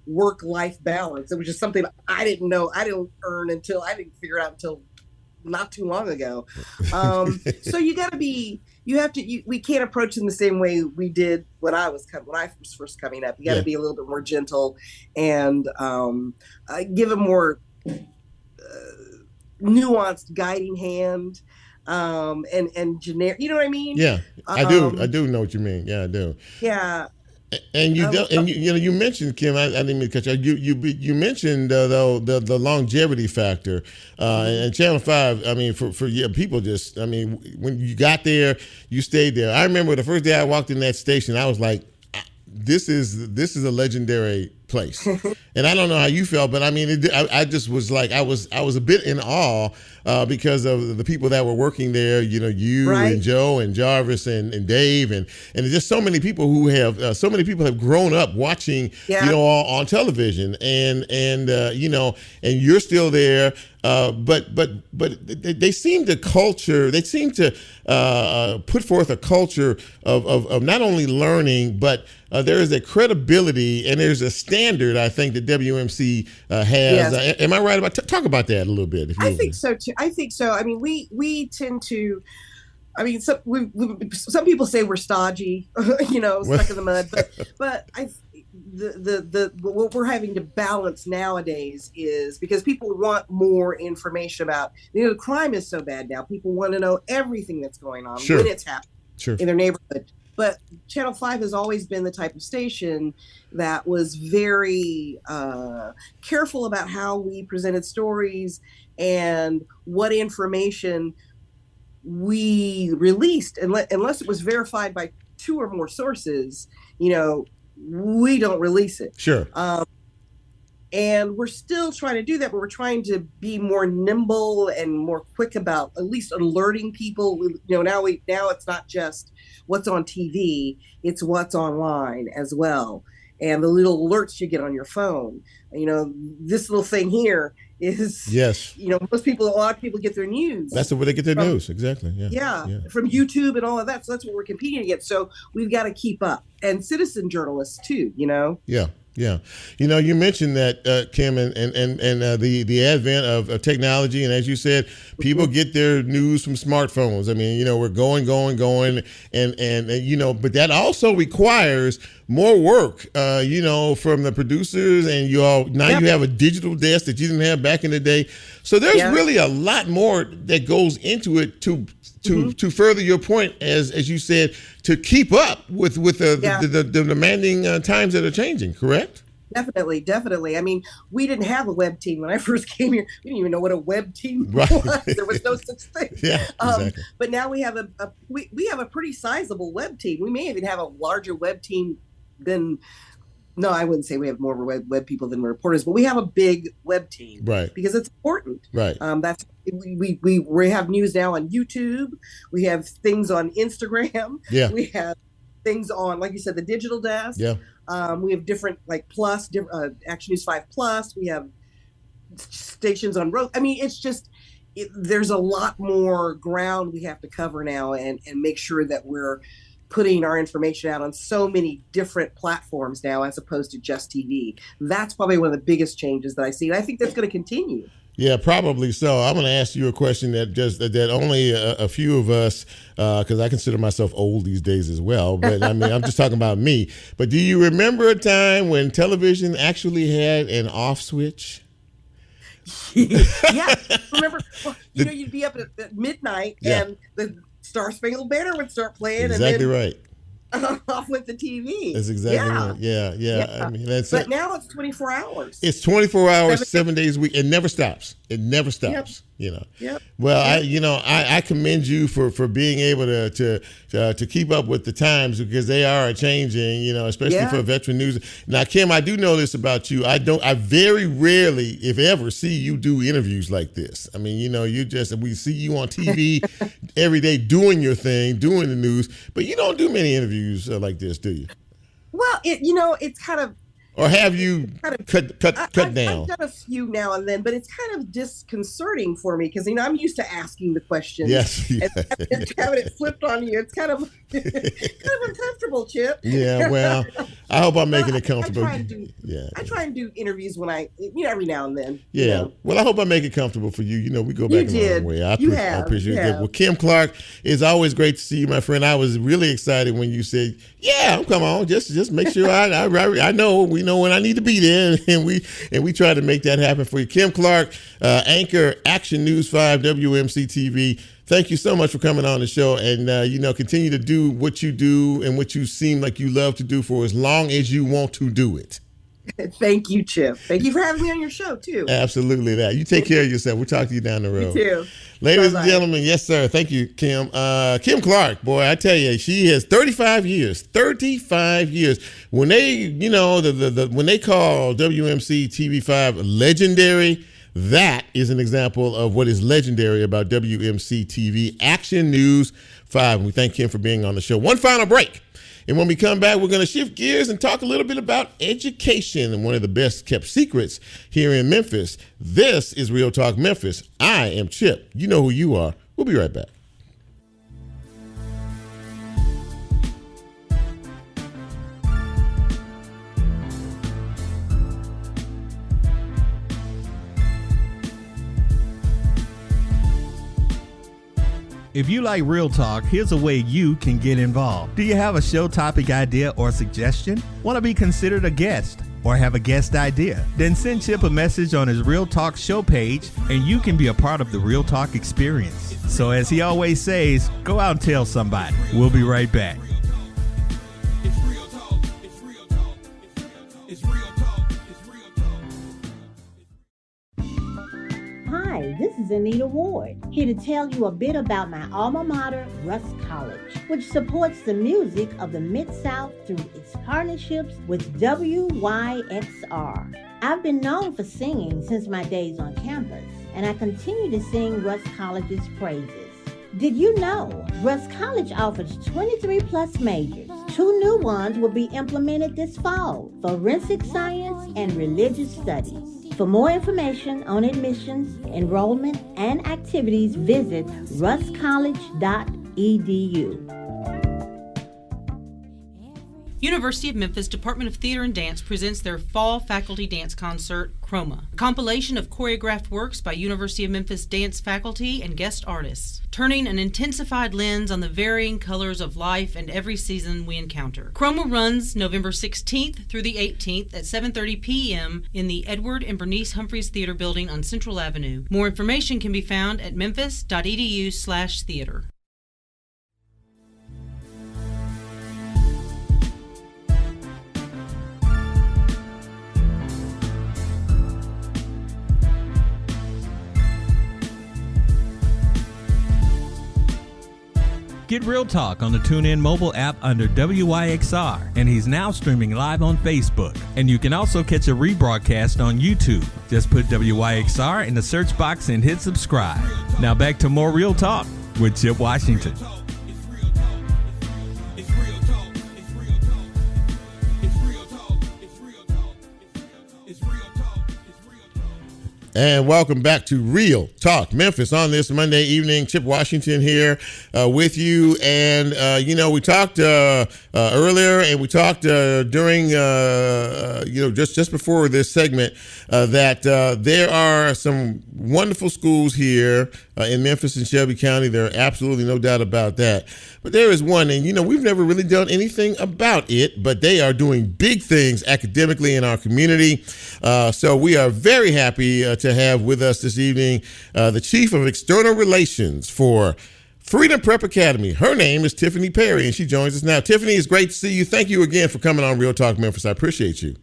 [SPEAKER 8] work-life balance, which is something I didn't know. I didn't figure it out until not too long ago. So we can't approach them the same way we did when I was first coming up. You got to be a little bit more gentle and give a more nuanced guiding hand and generic. You know what I mean?
[SPEAKER 2] Yeah, I do know what you mean. Yeah, I do.
[SPEAKER 8] Yeah.
[SPEAKER 2] And you mentioned, Kim, I didn't mean to cut you. You mentioned though the longevity factor, and Channel 5. I mean, for people just, I mean, when you got there, you stayed there. I remember the first day I walked in that station, I was like, this is a legendary place. And I don't know how you felt, but I mean, I just was like, I was a bit in awe because of the people that were working there. You
[SPEAKER 8] right.
[SPEAKER 2] and Joe and Jarvis and Dave and just so many people who have grown up watching on television and you're still there. But they seem to put forth a culture of not only learning, but there is a credibility and there's a standard, I think, that WMC has. Yes. Am I right about talk about that a little bit?
[SPEAKER 8] I think so too. I think so. I mean, we tend to. I mean, some people say we're stodgy, stuck in the mud. But what we're having to balance nowadays is because people want more information about. The crime is so bad now. People want to know everything that's going on when it's happening in their neighborhood. But Channel 5 has always been the type of station that was very careful about how we presented stories and what information we released. Unless it was verified by 2 or more sources, we don't release it.
[SPEAKER 2] Sure.
[SPEAKER 8] And we're still trying to do that, but we're trying to be more nimble and more quick about at least alerting people. Now it's not just what's on TV, it's what's online as well. And the little alerts you get on your phone. This little thing here is, a lot of people get their news.
[SPEAKER 2] That's where they get their news. Exactly.
[SPEAKER 8] Yeah. From YouTube and all of that. So that's what we're competing against. So we've got to keep up. And citizen journalists too,
[SPEAKER 2] Yeah. Yeah. You mentioned that, Kim, and the advent of technology. And as you said, people get their news from smartphones. I mean, we're going. And but that also requires more work, from the producers. And you have a digital desk that you didn't have back in the day. So there's really a lot more that goes into it to further your point, as you said, to keep up with the demanding times that are changing, correct?
[SPEAKER 8] Definitely. I mean, we didn't have a web team when I first came here. We didn't even know what a web team was. There was no such thing.
[SPEAKER 2] Yeah, exactly.
[SPEAKER 8] But now we have we have a pretty sizable web team. We may even have a larger web team than. No, I wouldn't say we have more web people than reporters, but we have a big web team,
[SPEAKER 2] right? Because
[SPEAKER 8] it's important,
[SPEAKER 2] right?
[SPEAKER 8] That's we have news now on YouTube. We have things on Instagram.
[SPEAKER 2] Yeah,
[SPEAKER 8] we have things on, like you said, the digital desk.
[SPEAKER 2] Yeah,
[SPEAKER 8] we have different Action News 5 Plus. We have stations on road. I mean, it's just there's a lot more ground we have to cover now, and make sure that we're putting our information out on so many different platforms now as opposed to just TV. That's probably one of the biggest changes that I see. And I think that's going to continue.
[SPEAKER 2] Yeah, probably so. I'm going to ask you a question that only a few of us, because I consider myself old these days as well. But I mean, I'm just talking about me. But do you remember a time when television actually had an off switch?
[SPEAKER 8] Yeah, remember? Well, you'd be up at midnight, and the Star Spangled Banner would start playing.
[SPEAKER 2] Exactly
[SPEAKER 8] and then,
[SPEAKER 2] right.
[SPEAKER 8] Off with the TV.
[SPEAKER 2] That's exactly right. Yeah. I mean,
[SPEAKER 8] but now it's 24 hours.
[SPEAKER 2] It's 24 hours, 7 days a week. It never stops.
[SPEAKER 8] Yep. Yep.
[SPEAKER 2] Well, yep. I commend you for being able to keep up with the times, because they are changing, especially for veteran news. Now, Kim, I do know this about you. I very rarely, if ever, see you do interviews like this. I mean, we see you on TV every day doing your thing, doing the news, but you don't do many interviews like this, do you?
[SPEAKER 8] Well, it's kind of.
[SPEAKER 2] Or have you cut down?
[SPEAKER 8] I've done a few now and then, but it's kind of disconcerting for me because I'm used to asking the questions.
[SPEAKER 2] Yes,
[SPEAKER 8] and having it flipped on you, it's kind of uncomfortable, Chip.
[SPEAKER 2] Yeah, well, I hope I'm making it comfortable.
[SPEAKER 8] I try and do interviews when every now and then.
[SPEAKER 2] Yeah, well, I hope I make it comfortable for you. We go back a long way. I appreciate that. Well, Kim Clark, it's always great to see you, my friend. I was really excited when you said, "Yeah, come on, just make sure I know we know when I need to be there," and we try to make that happen for you. Kim Clark, anchor, Action News 5, WMC TV. Thank you so much for coming on the show, and continue to do what you do and what you seem like you love to do for as long as you want to do it.
[SPEAKER 8] Thank you, Chip. Thank you for having me on your show too.
[SPEAKER 2] Absolutely, that. You take care of yourself. We'll talk to you down the road.
[SPEAKER 8] You too.
[SPEAKER 2] Ladies and gentlemen, yes, sir. Thank you, Kim. Kim Clark, boy, I tell you, she has 35 years. 35 years. When they, when they call WMC TV5 legendary, that is an example of what is legendary about WMC TV Action News 5. And we thank Kim for being on the show. One final break. And when we come back, we're going to shift gears and talk a little bit about education and one of the best kept secrets here in Memphis. This is Real Talk Memphis. I am Chip. You know who you are. We'll be right back.
[SPEAKER 4] If you like Real Talk, here's a way you can get involved. Do you have a show topic idea or suggestion? Want to be considered a guest or have a guest idea? Then send Chip a message on his Real Talk show page and you can be a part of the Real Talk experience. So as he always says, go out and tell somebody. We'll be right back.
[SPEAKER 1] It's real talk. It's real talk. It's real talk. It's real talk.
[SPEAKER 9] Hi, this is Anita Ward, here to tell you a bit about my alma mater, Rusk College, which supports the music of the Mid-South through its partnerships with WYXR. I've been known for singing since my days on campus, and I continue to sing Rusk College's praises. Did you know Rusk College offers 23 plus majors? 2 new ones will be implemented this fall: forensic science and religious studies. For more information on admissions, enrollment, and activities, visit ruskcollege.edu.
[SPEAKER 10] University of Memphis Department of Theater and Dance presents their Fall Faculty Dance Concert, Chroma, a compilation of choreographed works by University of Memphis dance faculty and guest artists, turning an intensified lens on the varying colors of life and every season we encounter. Chroma runs November 16th through the 18th at 7:30 p.m. in the Edward and Bernice Humphreys Theater Building on Central Avenue. More information can be found at memphis.edu/theater.
[SPEAKER 4] Get Real Talk on the TuneIn mobile app under WYXR, and he's now streaming live on Facebook. And you can also catch a rebroadcast on YouTube. Just put WYXR in the search box and hit subscribe. Now back to more Real Talk with Chip Washington.
[SPEAKER 2] And welcome back to Real Talk Memphis on this Monday evening. Chip Washington here with you. And, we talked earlier and we talked during, just before this segment that there are some wonderful schools here in Memphis and Shelby County. There are absolutely no doubt about that. But there is one, and, we've never really done anything about it, but they are doing big things academically in our community. So we are very happy to have with us this evening the Chief of External Relations for Freedom Prep Academy. Her name is Tiffani Perry, and she joins us now. Tiffani, it's great to see you. Thank you again for coming on Real Talk Memphis. I appreciate you.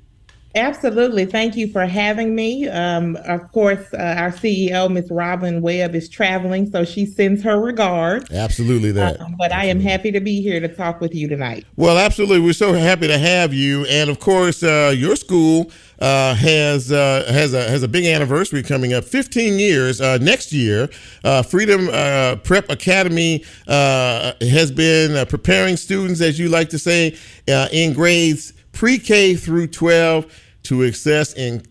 [SPEAKER 11] Absolutely. Thank you for having me. Of course, our CEO, Ms. Robin Webb, is traveling, so she sends her regards.
[SPEAKER 2] Absolutely that.
[SPEAKER 11] But I am happy to be here to talk with you tonight.
[SPEAKER 2] Well, absolutely. We're so happy to have you. And of course, your school has a big anniversary coming up, 15 years next year. Freedom Prep Academy has been preparing students, as you like to say, in grades pre-K through 12 to excel in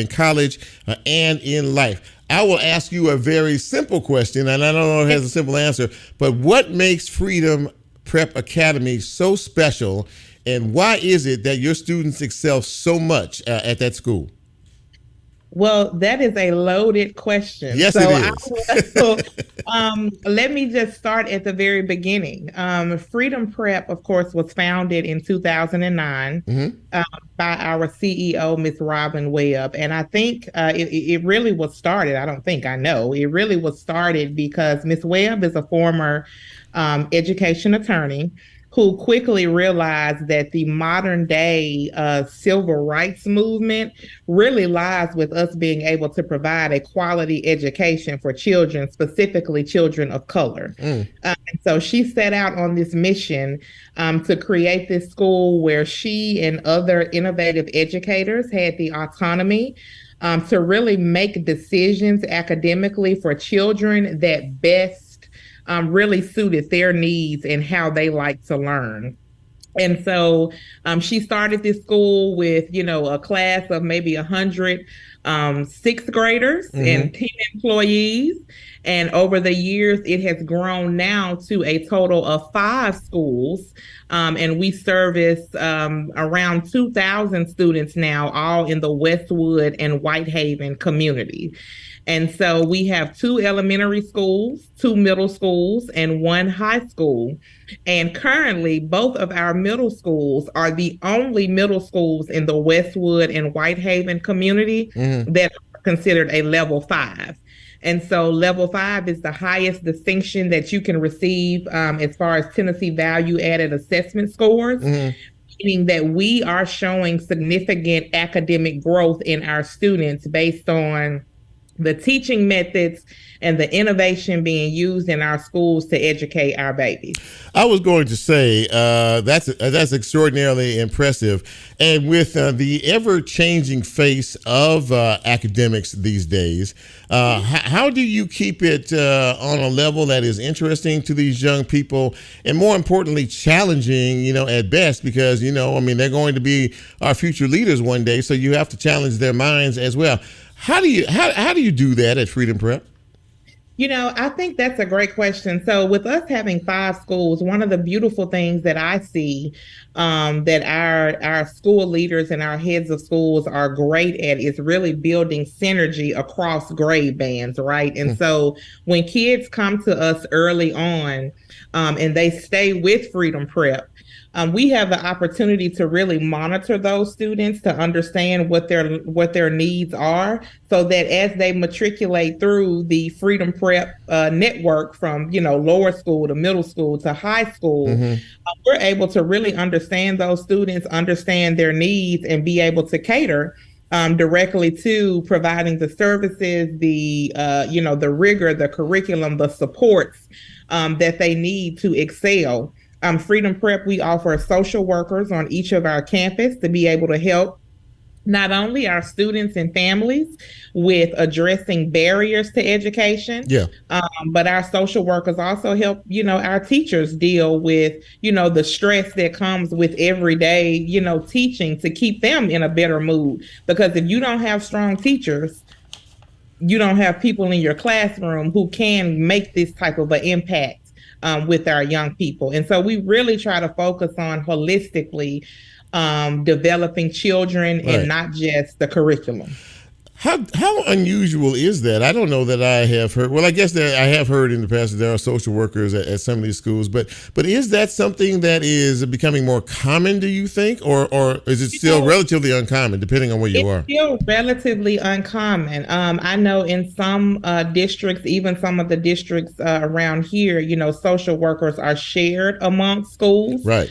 [SPEAKER 2] college and in life. I will ask you a very simple question, and I don't know if it has a simple answer, but what makes Freedom Prep Academy so special, and why is it that your students excel so much at that school?
[SPEAKER 11] Well, that is a loaded question.
[SPEAKER 2] Yes, it is.
[SPEAKER 11] Let me just start at the very beginning. Freedom Prep, of course, was founded in 2009 by our CEO, Ms. Robin Webb. And I think it really was started. I know. It really was started because Ms. Webb is a former education attorney who quickly realized that the modern day civil rights movement really lies with us being able to provide a quality education for children, specifically children of color. And so she set out on this mission to create this school where she and other innovative educators had the autonomy to really make decisions academically for children that best really suited their needs and how they like to learn. And so she started this school with, a class of maybe 100 sixth graders and 10 employees. And over the years, it has grown now to a total of 5 schools. And we service around 2,000 students now, all in the Westwood and Whitehaven community. And so we have 2 elementary schools, 2 middle schools, and 1 high school. And currently, both of our middle schools are the only middle schools in the Westwood and Whitehaven community that are considered a level 5. And so level 5 is the highest distinction that you can receive as far as Tennessee value added assessment scores, meaning that we are showing significant academic growth in our students based on the teaching methods and the innovation being used in our schools to educate our babies.
[SPEAKER 2] I was going to say that's extraordinarily impressive. And with the ever-changing face of academics these days, how do you keep it on a level that is interesting to these young people and, more importantly, challenging, at best, because, they're going to be our future leaders one day, so you have to challenge their minds as well. How do you do that at Freedom Prep?
[SPEAKER 11] I think that's a great question. So with us having 5 schools, one of the beautiful things that I see that our school leaders and our heads of schools are great at is really building synergy across grade bands, right? And so when kids come to us early on and they stay with Freedom Prep, we have the opportunity to really monitor those students to understand what their needs are, so that as they matriculate through the Freedom Prep network from lower school to middle school to high school, we're able to really understand those students, understand their needs, and be able to cater directly to providing the services, the rigor, the curriculum, the supports that they need to excel. Freedom Prep, we offer social workers on each of our campus to be able to help not only our students and families with addressing barriers to education, but our social workers also help, our teachers deal with, the stress that comes with everyday, teaching to keep them in a better mood. Because if you don't have strong teachers, you don't have people in your classroom who can make this type of an impact with our young people. And so we really try to focus on holistically developing children and not just the curriculum.
[SPEAKER 2] How unusual is that? I don't know that I have heard. Well, I guess that I have heard in the past that there are social workers at some of these schools, but is that something that is becoming more common, do you think, or is it still relatively uncommon, depending on where you are?
[SPEAKER 11] It's still relatively uncommon. I know in some districts, even some of the districts around here, social workers are shared amongst schools.
[SPEAKER 2] Right.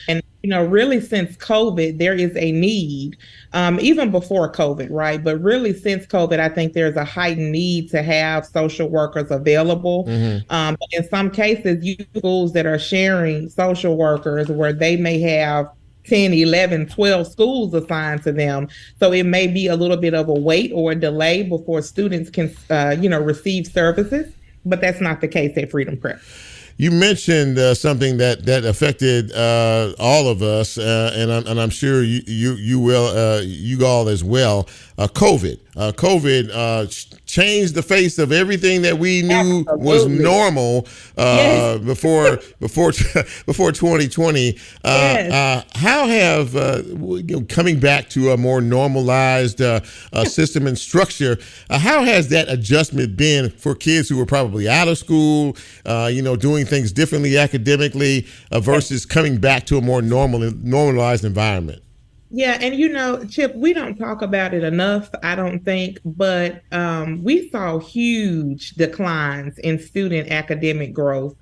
[SPEAKER 11] And, really since COVID, there is a need, even before COVID, right? But really since COVID, I think there's a heightened need to have social workers available. But in some cases, schools that are sharing social workers where they may have 10, 11, 12 schools assigned to them. So it may be a little bit of a wait or a delay before students can, receive services. But that's not the case at Freedom Prep.
[SPEAKER 2] You mentioned something that affected all of us, and I'm sure you will, you all as well. COVID. COVID changed the face of everything that we knew was normal before 2020. How have coming back to a more normalized system and structure? How has that adjustment been for kids who were probably out of school, doing things differently academically versus coming back to a more normalized environment?
[SPEAKER 11] Yeah. And, Chip, we don't talk about it enough, I don't think, but we saw huge declines in student academic growth,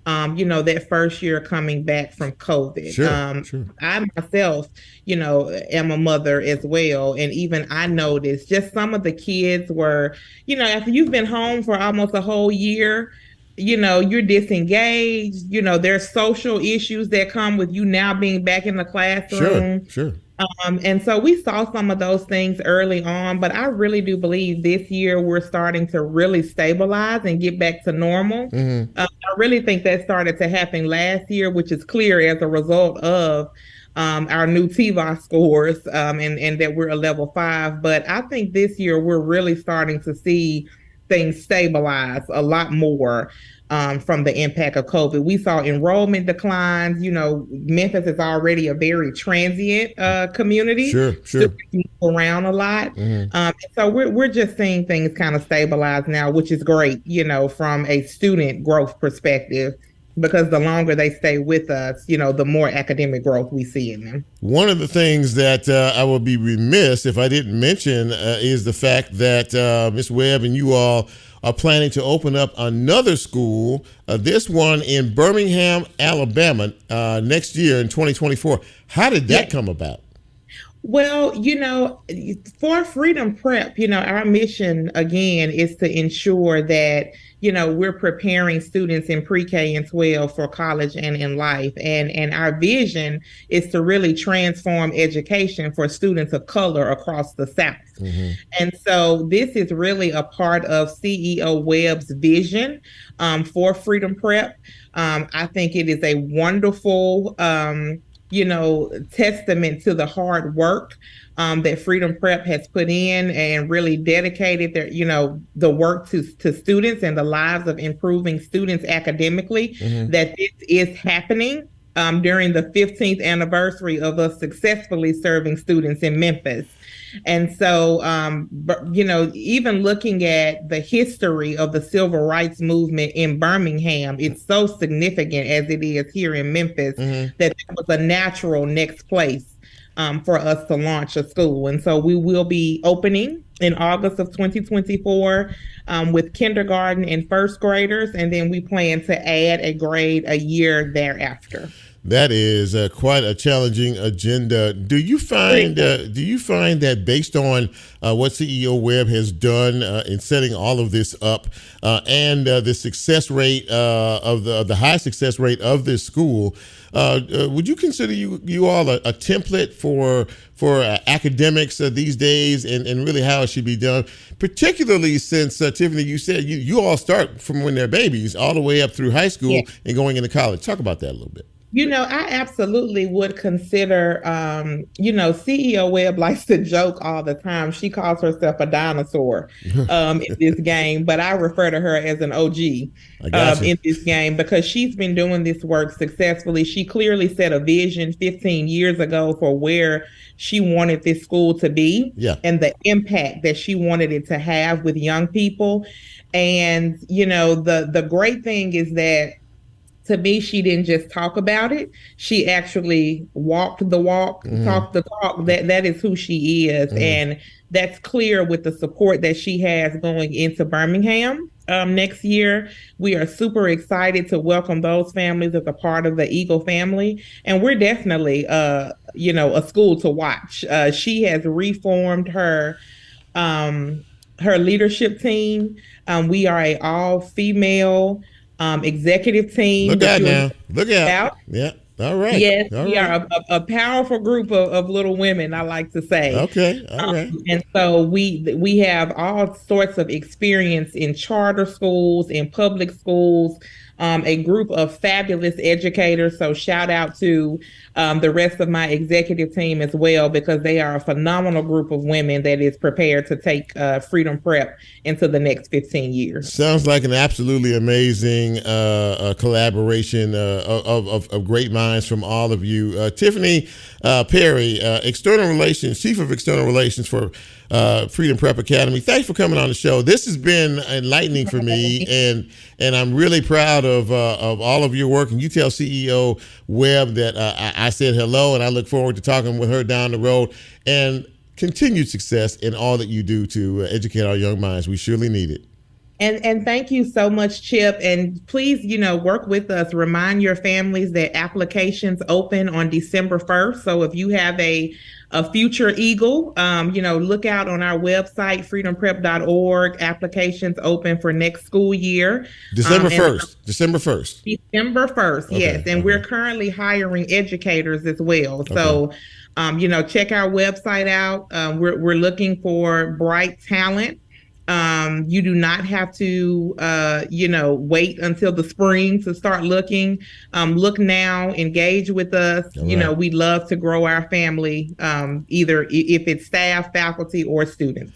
[SPEAKER 11] that first year coming back from COVID.
[SPEAKER 2] Sure.
[SPEAKER 11] I myself, am a mother as well. And even I noticed just some of the kids were, after you've been home for almost a whole year, you're disengaged, there's social issues that come with you now being back in the classroom.
[SPEAKER 2] Sure.
[SPEAKER 11] And so we saw some of those things early on, but I really do believe this year we're starting to really stabilize and get back to normal. I really think that started to happen last year, which is clear as a result of our new TVOS scores and that we're a level 5. But I think this year we're really starting to see things stabilize a lot more from the impact of COVID. We saw enrollment declines. Memphis is already a very transient community.
[SPEAKER 2] Sure.
[SPEAKER 11] Students move around a lot. So we're just seeing things kind of stabilize now, which is great, from a student growth perspective, because the longer they stay with us, the more academic growth we see in them.
[SPEAKER 2] One of the things that I would be remiss if I didn't mention is the fact that Ms. Webb and you all are planning to open up another school, this one in Birmingham, Alabama, next year in 2024. How did that come about?
[SPEAKER 11] Well, for Freedom Prep, our mission, again, is to ensure that, we're preparing students in pre-K and 12 for college and in life. And our vision is to really transform education for students of color across the South. And so this is really a part of CEO Webb's vision for Freedom Prep. I think it is a wonderful testament to the hard work that Freedom Prep has put in and really dedicated their, the work to students and the lives of improving students academically, that this is happening during the 15th anniversary of us successfully serving students in Memphis. And so, even looking at the history of the civil rights movement in Birmingham, it's so significant as it is here in Memphis that it was a natural next place for us to launch a school. And so we will be opening in August of 2024 with kindergarten and first graders. And then we plan to add a grade a year thereafter.
[SPEAKER 2] That is quite a challenging agenda. Do you find that based on what CEO Webb has done in setting all of this up and the success rate of the high success rate of this school, would you consider you all a template for academics these days and really how it should be done? Particularly since Tiffani, you said you all start from when they're babies all the way up through high school and going into college. Talk about that a little bit.
[SPEAKER 11] I absolutely would consider, CEO Webb likes to joke all the time. She calls herself a dinosaur in this game, but I refer to her as an OG in this game because she's been doing this work successfully. She clearly set a vision 15 years ago for where she wanted this school to be and the impact that she wanted it to have with young people. And, the great thing is that to me, she didn't just talk about it. She actually walked the walk, talked the talk. That is who she is. And that's clear with the support that she has going into Birmingham next year. We are super excited to welcome those families as a part of the Eagle family. And we're definitely, a school to watch. She has reformed her leadership team. We are a all-female executive team.
[SPEAKER 2] Look out. Yeah. All right.
[SPEAKER 11] Yes,
[SPEAKER 2] all
[SPEAKER 11] we
[SPEAKER 2] right.
[SPEAKER 11] are a powerful group of little women, I like to say.
[SPEAKER 2] Okay. All right.
[SPEAKER 11] And so we have all sorts of experience in charter schools, in public schools, a group of fabulous educators. So shout out to the rest of my executive team as well, because they are a phenomenal group of women that is prepared to take Freedom Prep into the next 15 years.
[SPEAKER 2] Sounds like an absolutely amazing collaboration of great minds from all of you. Tiffani Perry, Chief of External Relations for Freedom Prep Academy. Thanks for coming on the show. This has been enlightening for me, and I'm really proud of all of your work. And you tell CEO Webb that I said hello, and I look forward to talking with her down the road. And continued success in all that you do to educate our young minds. We surely need it.
[SPEAKER 11] And thank you so much, Chip. And please, work with us. Remind your families that applications open on December 1st. So if you have a future Eagle, look out on our website, freedomprep.org. Applications open for next school year.
[SPEAKER 2] December 1st. December 1st,
[SPEAKER 11] okay, yes. And we're currently hiring educators as well. Okay. So, check our website out. We're looking for bright talent. You do not have to, wait until the spring to start looking. Look now, engage with us. Right. We love to grow our family, either if it's staff, faculty, or students.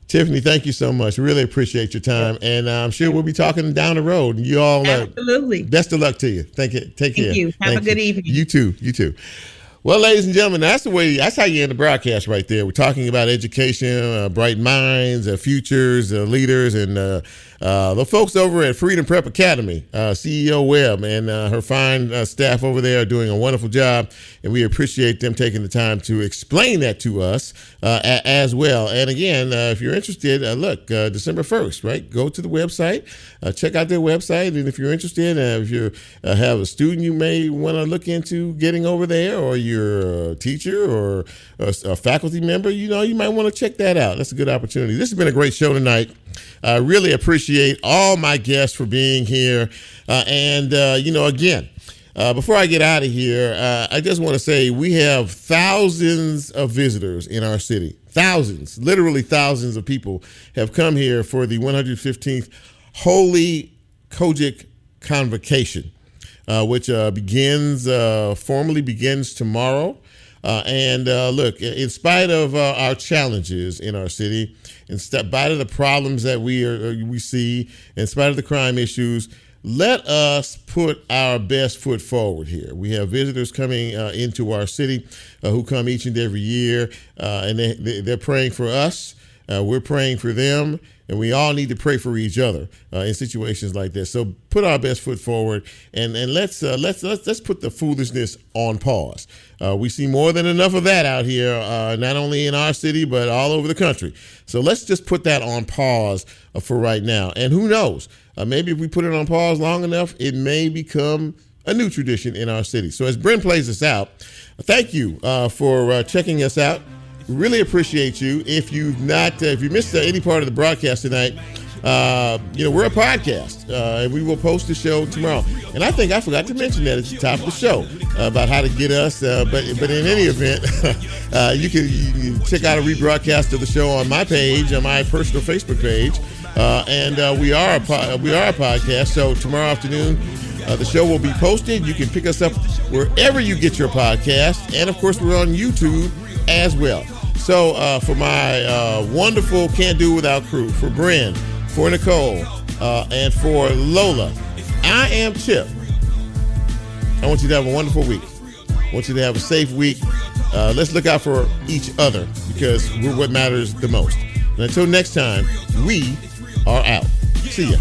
[SPEAKER 2] Tiffani, thank you so much. Really appreciate your time. And I'm sure we'll be talking down the road. And you all,
[SPEAKER 11] absolutely.
[SPEAKER 2] Best of luck to you. Take care.
[SPEAKER 11] Thank you. Have a good evening.
[SPEAKER 2] You too. Well, ladies and gentlemen, that's how you end the broadcast right there. We're talking about education, bright minds, futures, leaders, and the folks over at Freedom Prep Academy, CEO Webb and her fine staff over there are doing a wonderful job, and we appreciate them taking the time to explain that to us as well. And again, if you're interested, look, December 1st, right? Go to the website, check out their website, and if you're interested, if you have a student you may want to look into getting over there, or you're a teacher or a faculty member, you might want to check that out. That's a good opportunity. This has been a great show tonight. I really appreciate all my guests for being here. Again, before I get out of here, I just want to say we have thousands of visitors in our city. Thousands, literally thousands of people have come here for the 115th Holy Kojic Convocation, which formally begins tomorrow. Look, in spite of our challenges in our city, in spite of the problems that we see, in spite of the crime issues, let us put our best foot forward here. We have visitors coming into our city who come each and every year, and they're praying for us. We're praying for them, and we all need to pray for each other in situations like this. So put our best foot forward, and let's put the foolishness on pause. We see more than enough of that out here, not only in our city but all over the country. So let's just put that on pause for right now. And who knows? Maybe if we put it on pause long enough, it may become a new tradition in our city. So as Bryn plays us out, thank you for checking us out. Really appreciate you. If you missed any part of the broadcast tonight, we're a podcast, and we will post the show tomorrow. And I think I forgot to mention that at the top of the show about how to get us. But in any event, you can check out a rebroadcast of the show on my page, on my personal Facebook page, and we are a podcast. So tomorrow afternoon, the show will be posted. You can pick us up wherever you get your podcast, and of course, we're on YouTube as well. So for my wonderful Can't Do Without crew, for Bryn, for Nicole, and for Lola, I am Chip. I want you to have a wonderful week. I want you to have a safe week. Let's look out for each other because we're what matters the most. And until next time, we are out. See ya.